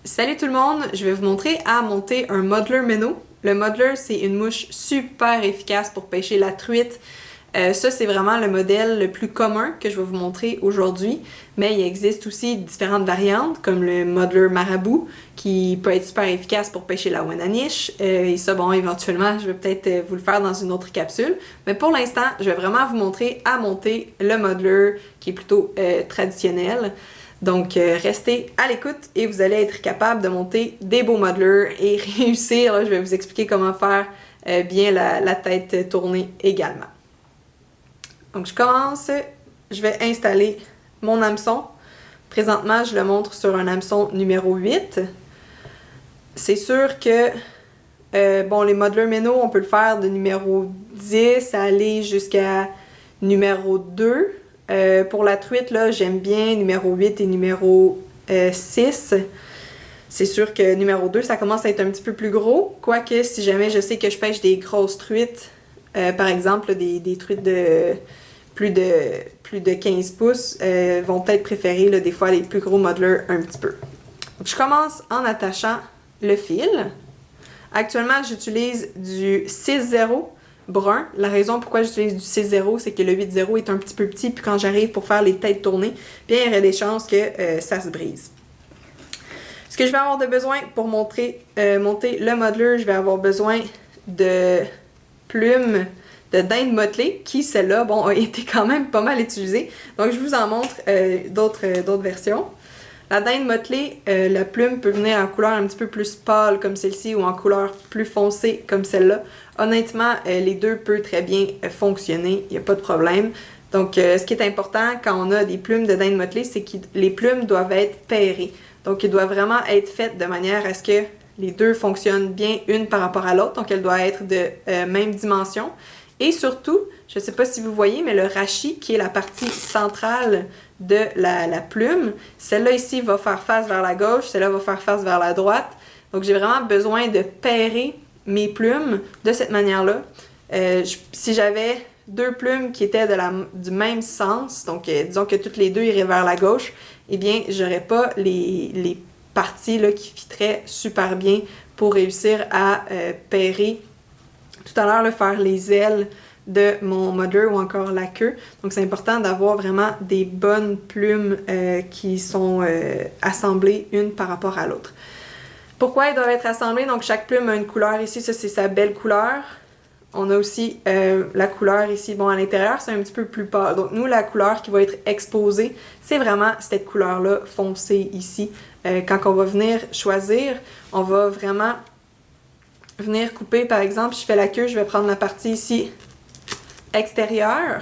Salut tout le monde, je vais vous montrer à monter un Muddler minnow. Le Muddler, c'est une mouche super efficace pour pêcher la truite. Ça, c'est vraiment le modèle le plus commun que je vais vous montrer aujourd'hui. Mais il existe aussi différentes variantes, comme le Muddler marabout, qui peut être super efficace pour pêcher la Wenaniche. Et ça, bon, éventuellement, je vais peut-être vous le faire dans une autre capsule. Mais pour l'instant, je vais vraiment vous montrer à monter le Muddler, qui est plutôt traditionnel. Donc, restez à l'écoute et vous allez être capable de monter des beaux modelers et réussir. Là, je vais vous expliquer comment faire bien la tête tournée également. Donc, je commence. Je vais installer mon hameçon. Présentement, je le montre sur un hameçon numéro 8. C'est sûr que, bon, les modelers minnow, on peut le faire de numéro 10 à aller jusqu'à numéro 2. Pour la truite, là, j'aime bien numéro 8 et numéro 6. C'est sûr que numéro 2, ça commence à être un petit peu plus gros. Quoique, si jamais je sais que je pêche des grosses truites, par exemple, des truites de plus de 15 pouces, vont peut-être préférer là, des fois les plus gros modelers un petit peu. Donc, je commence en attachant le fil. Actuellement, j'utilise du 6-0 brun. La raison pourquoi j'utilise du 6-0, c'est que le 8-0 est un petit peu petit, puis quand j'arrive pour faire les têtes tournées, bien, il y aurait des chances que ça se brise. Ce que je vais avoir de besoin pour monter le modeler, je vais avoir besoin de plumes de dinde mottelée, qui, celle-là, bon, a été quand même pas mal utilisée. Donc, je vous en montre d'autres versions. La dinde mottelée, la plume peut venir en couleur un petit peu plus pâle comme celle-ci ou en couleur plus foncée comme celle-là. Honnêtement, les deux peuvent très bien fonctionner, il n'y a pas de problème. Donc, ce qui est important quand on a des plumes de dinde mottelée, c'est que les plumes doivent être pairées. Donc, ils doivent vraiment être faites de manière à ce que les deux fonctionnent bien une par rapport à l'autre. Donc, elles doivent être de même dimension. Et surtout, je ne sais pas si vous voyez, mais le rachis, qui est la partie centrale de la plume, celle-là ici va faire face vers la gauche, celle-là va faire face vers la droite. Donc, j'ai vraiment besoin de pairer mes plumes de cette manière-là. Si j'avais deux plumes qui étaient du même sens, donc disons que toutes les deux iraient vers la gauche, eh bien, j'aurais pas les parties là, qui fitteraient super bien pour réussir à pairer. Tout à l'heure, faire les ailes de mon modeler ou encore la queue. Donc, c'est important d'avoir vraiment des bonnes plumes qui sont assemblées une par rapport à l'autre. Pourquoi elles doivent être assemblées? Donc, chaque plume a une couleur ici. Ça, c'est sa belle couleur. On a aussi la couleur ici. Bon, à l'intérieur, c'est un petit peu plus pâle. Donc, nous, la couleur qui va être exposée, c'est vraiment cette couleur-là foncée ici. Quand on va venir choisir, on va vraiment venir couper, par exemple, je fais la queue, je vais prendre la partie ici extérieure.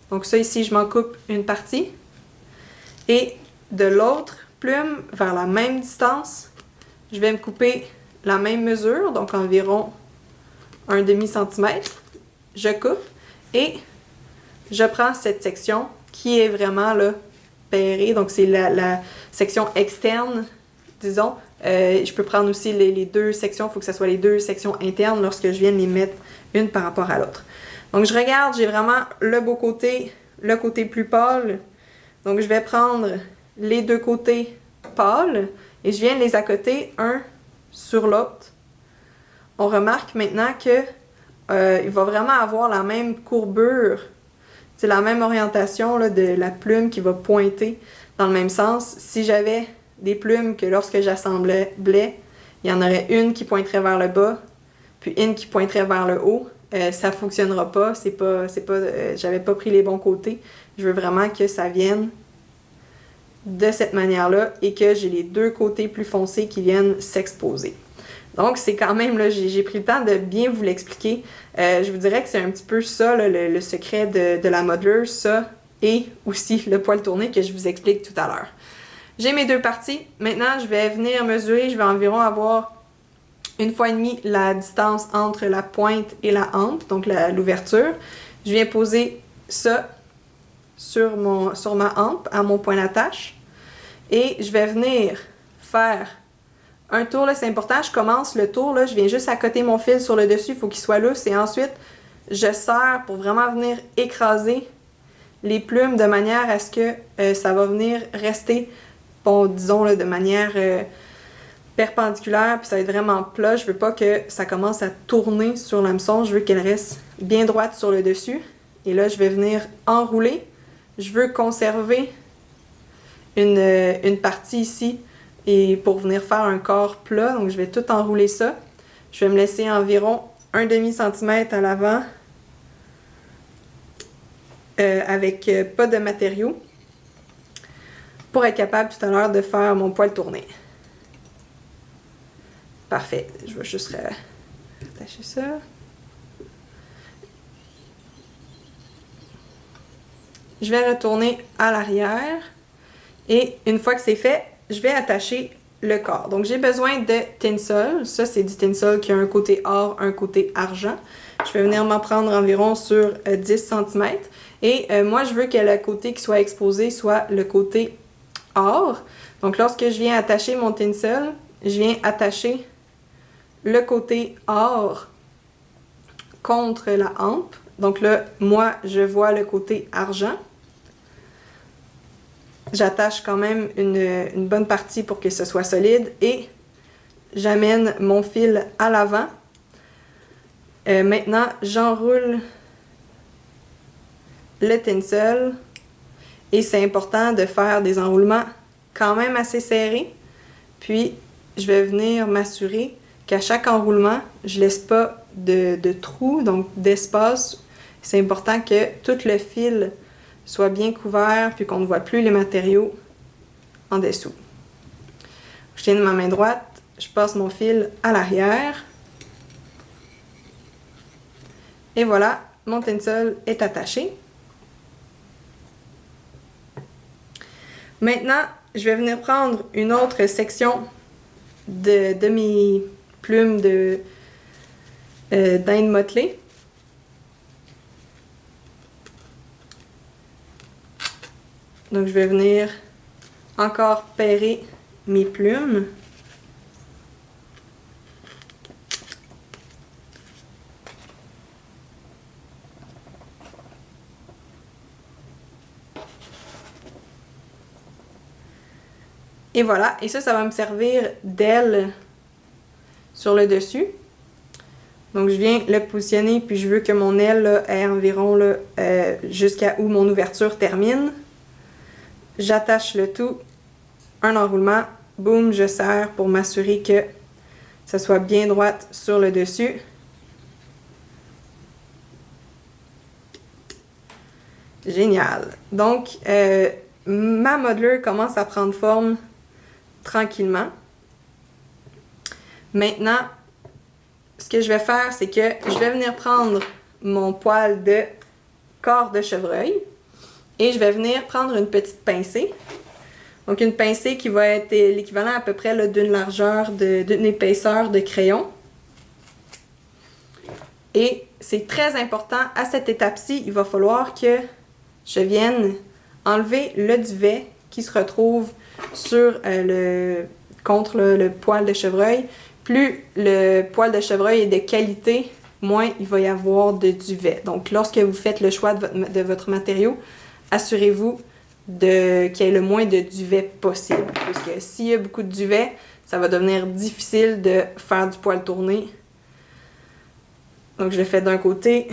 Donc ça ici, je m'en coupe une partie. Et de l'autre plume, vers la même distance, je vais me couper la même mesure, donc environ un demi-centimètre. Je coupe et je prends cette section qui est vraiment là, pairée. Donc c'est la section externe, disons. Je peux prendre aussi les deux sections, il faut que ce soit les deux sections internes lorsque je viens de les mettre une par rapport à l'autre. Donc je regarde, j'ai vraiment le beau côté, le côté plus pâle. Donc je vais prendre les deux côtés pâles et je viens de les accoter un sur l'autre. On remarque maintenant que il va vraiment avoir la même courbure, c'est la même orientation là, de la plume qui va pointer dans le même sens. Si j'avais des plumes que lorsque j'assemblais, il y en aurait une qui pointerait vers le bas, puis une qui pointerait vers le haut. Ça fonctionnera pas, j'avais pas pris les bons côtés. Je veux vraiment que ça vienne de cette manière-là et que j'ai les deux côtés plus foncés qui viennent s'exposer. Donc, c'est quand même, là, j'ai pris le temps de bien vous l'expliquer. Je vous dirais que c'est un petit peu ça, là, le secret de la modeler, ça, et aussi le poil tourné que je vous explique tout à l'heure. J'ai mes deux parties. Maintenant, je vais venir mesurer. Je vais environ avoir 1,5 fois la distance entre la pointe et la hampe, donc l'ouverture. Je viens poser ça sur ma hampe, à mon point d'attache. Et je vais venir faire un tour. Là, c'est important. Je commence le tour. Là, je viens juste accoter mon fil sur le dessus. Il faut qu'il soit lousse. Et ensuite, je serre pour vraiment venir écraser les plumes de manière à ce que ça va venir rester, bon, disons, là, de manière perpendiculaire, puis ça va être vraiment plat. Je veux pas que ça commence à tourner sur l'hameçon. Je veux qu'elle reste bien droite sur le dessus. Et là, je vais venir enrouler. Je veux conserver une partie ici et pour venir faire un corps plat. Donc, je vais tout enrouler ça. Je vais me laisser environ 1,5 cm à l'avant avec pas de matériaux pour être capable tout à l'heure de faire mon poil tourné. Parfait. Je vais juste attacher ça. Je vais retourner à l'arrière et une fois que c'est fait, je vais attacher le corps. Donc j'ai besoin de tinsel. Ça, c'est du tinsel qui a un côté or, un côté argent. Je vais venir m'en prendre environ sur 10 cm. Et moi, je veux que le côté qui soit exposé soit le côté or. Donc lorsque je viens attacher mon tinsel, je viens attacher le côté or contre la hampe. Donc là, moi, je vois le côté argent. J'attache quand même une bonne partie pour que ce soit solide et j'amène mon fil à l'avant. Maintenant, j'enroule le tinsel et c'est important de faire des enroulements quand même assez serrés. Puis, je vais venir m'assurer qu'à chaque enroulement, je laisse pas de trou, donc d'espace. C'est important que tout le fil soit bien couvert puis qu'on ne voit plus les matériaux en dessous. Je tiens de ma main droite, je passe mon fil à l'arrière. Et voilà, mon tinsel est attaché. Maintenant, je vais venir prendre une autre section de mes plumes d'Inde motelée. Donc, je vais venir encore pairer mes plumes. Et voilà, et ça va me servir d'aile sur le dessus. Donc, je viens le positionner, puis je veux que mon aile là, ait environ jusqu'à où mon ouverture termine. J'attache le tout, un enroulement, boum, je serre pour m'assurer que ça soit bien droite sur le dessus. Génial! Donc, ma modeler commence à prendre forme tranquillement. Maintenant, ce que je vais faire, c'est que je vais venir prendre mon poil de corps de chevreuil et je vais venir prendre une petite pincée. Donc une pincée qui va être l'équivalent à peu près d'une largeur, d'une épaisseur de crayon. Et c'est très important, à cette étape-ci, il va falloir que je vienne enlever le duvet qui se retrouve sur contre le poil de chevreuil. Plus le poil de chevreuil est de qualité, moins il va y avoir de duvet. Donc lorsque vous faites le choix de votre matériau, assurez-vous qu'il y ait le moins de duvet possible. Parce que s'il y a beaucoup de duvet, ça va devenir difficile de faire du poil tourné. Donc je le fais d'un côté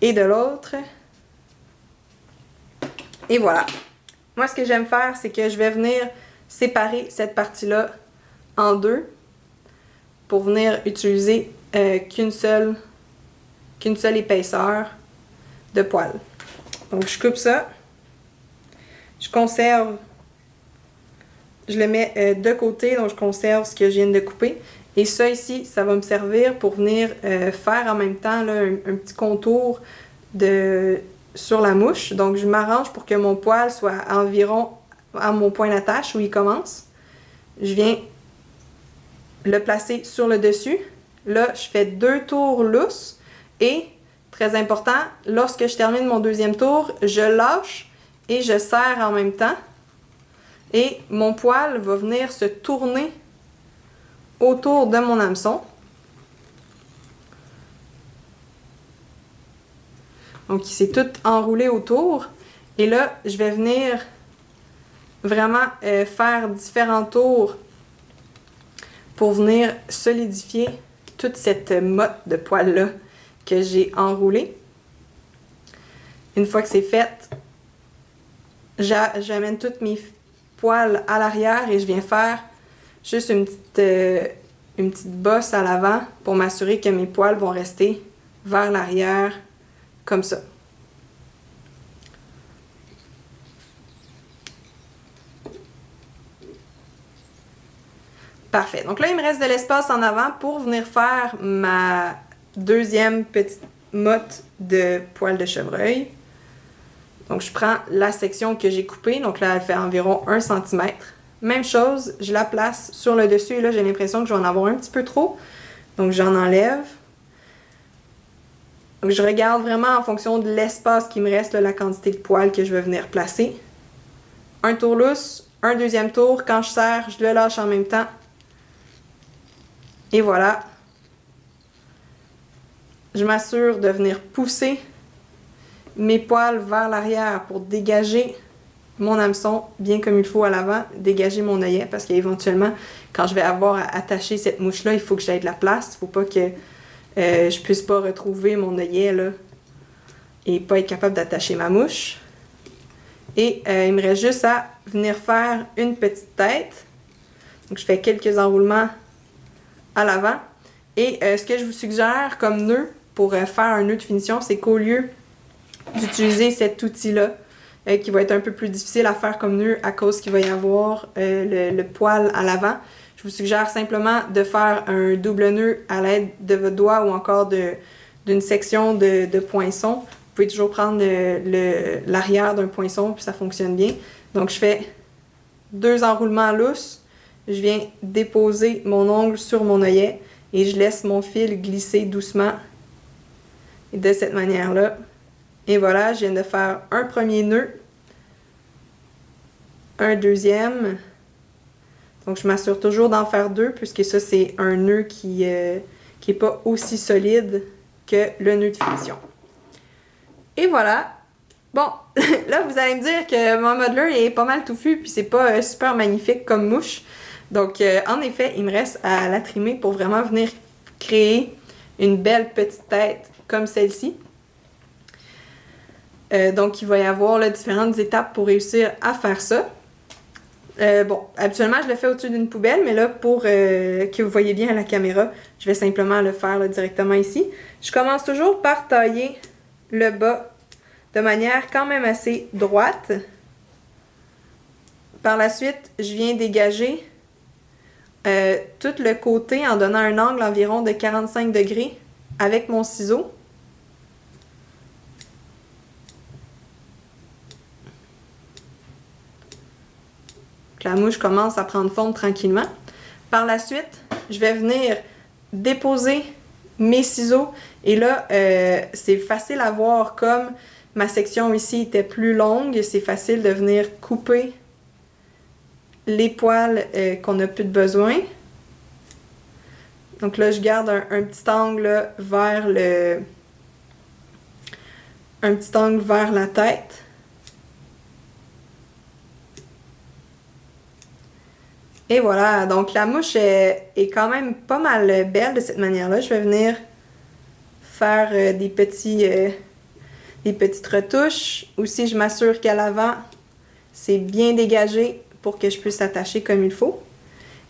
et de l'autre. Et voilà. Moi, ce que j'aime faire, c'est que je vais venir séparer cette partie-là en deux pour venir utiliser qu'une seule épaisseur de poil. Donc, je coupe ça. Je conserve. Je le mets de côté, donc je conserve ce que je viens de couper. Et ça ici, ça va me servir pour venir faire en même temps là, un petit contour sur la mouche. Donc, je m'arrange pour que mon poil soit environ à mon point d'attache où il commence. Je viens le placer sur le dessus. Là, je fais 2 tours lousses et, très important, lorsque je termine mon deuxième tour, je lâche et je serre en même temps. Et mon poil va venir se tourner autour de mon hameçon. Donc, il s'est tout enroulé autour. Et là, je vais venir vraiment faire différents tours pour venir solidifier toute cette motte de poils-là que j'ai enroulée. Une fois que c'est fait, j'amène toutes mes poils à l'arrière et je viens faire juste une petite bosse à l'avant pour m'assurer que mes poils vont rester vers l'arrière comme ça. Parfait. Donc là, il me reste de l'espace en avant pour venir faire ma deuxième petite motte de poils de chevreuil. Donc, je prends la section que j'ai coupée. Donc là, elle fait environ 1 cm. Même chose, je la place sur le dessus. Et là, j'ai l'impression que je vais en avoir un petit peu trop. Donc, j'en enlève. Donc, je regarde vraiment en fonction de l'espace qui me reste, là, la quantité de poils que je vais venir placer. Un tour lousse, un deuxième tour. Quand je serre, je le lâche en même temps. Et voilà. Je m'assure de venir pousser mes poils vers l'arrière pour dégager mon hameçon bien comme il faut à l'avant, dégager mon œillet parce qu'éventuellement, quand je vais avoir à attacher cette mouche-là, il faut que j'aie de la place. Il ne faut pas que je puisse pas retrouver mon œillet là, et pas être capable d'attacher ma mouche. Et il me reste juste à venir faire une petite tête. Donc je fais quelques enroulements à l'avant. Et ce que je vous suggère comme nœud pour faire un nœud de finition, c'est qu'au lieu d'utiliser cet outil-là, qui va être un peu plus difficile à faire comme nœud à cause qu'il va y avoir le poil à l'avant, je vous suggère simplement de faire un double nœud à l'aide de votre doigt ou encore d'une section de poinçon. Vous pouvez toujours prendre l'arrière d'un poinçon puis ça fonctionne bien. Donc je fais 2 enroulements lousses, je viens déposer mon ongle sur mon œillet et je laisse mon fil glisser doucement et de cette manière-là. Et voilà, je viens de faire un premier nœud, un deuxième. Donc, je m'assure toujours d'en faire 2 puisque ça, c'est un nœud qui est pas aussi solide que le nœud de finition. Et voilà. Bon, là, vous allez me dire que mon modeler est pas mal touffu puis c'est pas super magnifique comme mouche. Donc, en effet, il me reste à la trimer pour vraiment venir créer une belle petite tête comme celle-ci. Donc, il va y avoir là, différentes étapes pour réussir à faire ça. Bon, habituellement, je le fais au-dessus d'une poubelle, mais là, pour que vous voyez bien à la caméra, je vais simplement le faire là, directement ici. Je commence toujours par tailler le bas de manière quand même assez droite. Par la suite, je viens dégager tout le côté en donnant un angle environ de 45 degrés avec mon ciseau. La mouche commence à prendre forme tranquillement. Par la suite, je vais venir déposer mes ciseaux. Et là, c'est facile à voir comme ma section ici était plus longue. C'est facile de venir couper les poils qu'on n'a plus de besoin. Donc là, je garde un petit angle là, vers la tête. Et voilà, donc la mouche est quand même pas mal belle de cette manière-là. Je vais venir faire des petites retouches. Aussi, je m'assure qu'à l'avant, c'est bien dégagé pour que je puisse attacher comme il faut.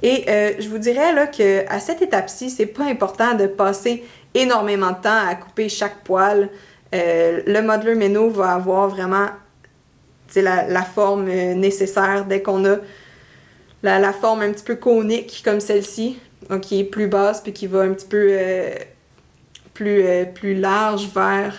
Et je vous dirais là qu'à cette étape-ci, c'est pas important de passer énormément de temps à couper chaque poil. Le modeler Meno va avoir vraiment la forme nécessaire dès qu'on a la forme un petit peu conique comme celle-ci, donc qui est plus basse puis qui va un petit peu plus large vers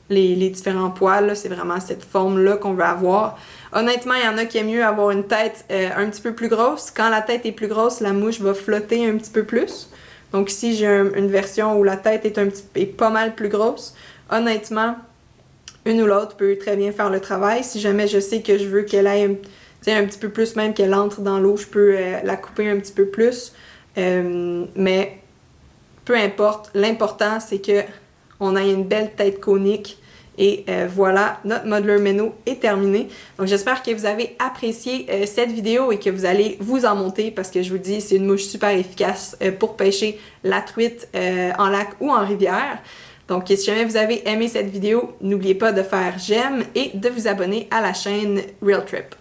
les différents poils. C'est vraiment cette forme-là qu'on veut avoir. Honnêtement, il y en a qui aiment mieux avoir une tête un petit peu plus grosse. Quand la tête est plus grosse, la mouche va flotter un petit peu plus. Donc ici, j'ai une version où la tête est pas mal plus grosse. Honnêtement, une ou l'autre peut très bien faire le travail. Si jamais je sais que je veux qu'elle ait un petit peu plus, même qu'elle entre dans l'eau, je peux la couper un petit peu plus. Mais peu importe, l'important c'est que on ait une belle tête conique Et voilà, notre Muddler Minnow est terminé. Donc j'espère que vous avez apprécié cette vidéo et que vous allez vous en monter parce que je vous dis, c'est une mouche super efficace pour pêcher la truite en lac ou en rivière. Donc si jamais vous avez aimé cette vidéo, n'oubliez pas de faire j'aime et de vous abonner à la chaîne Real Trip.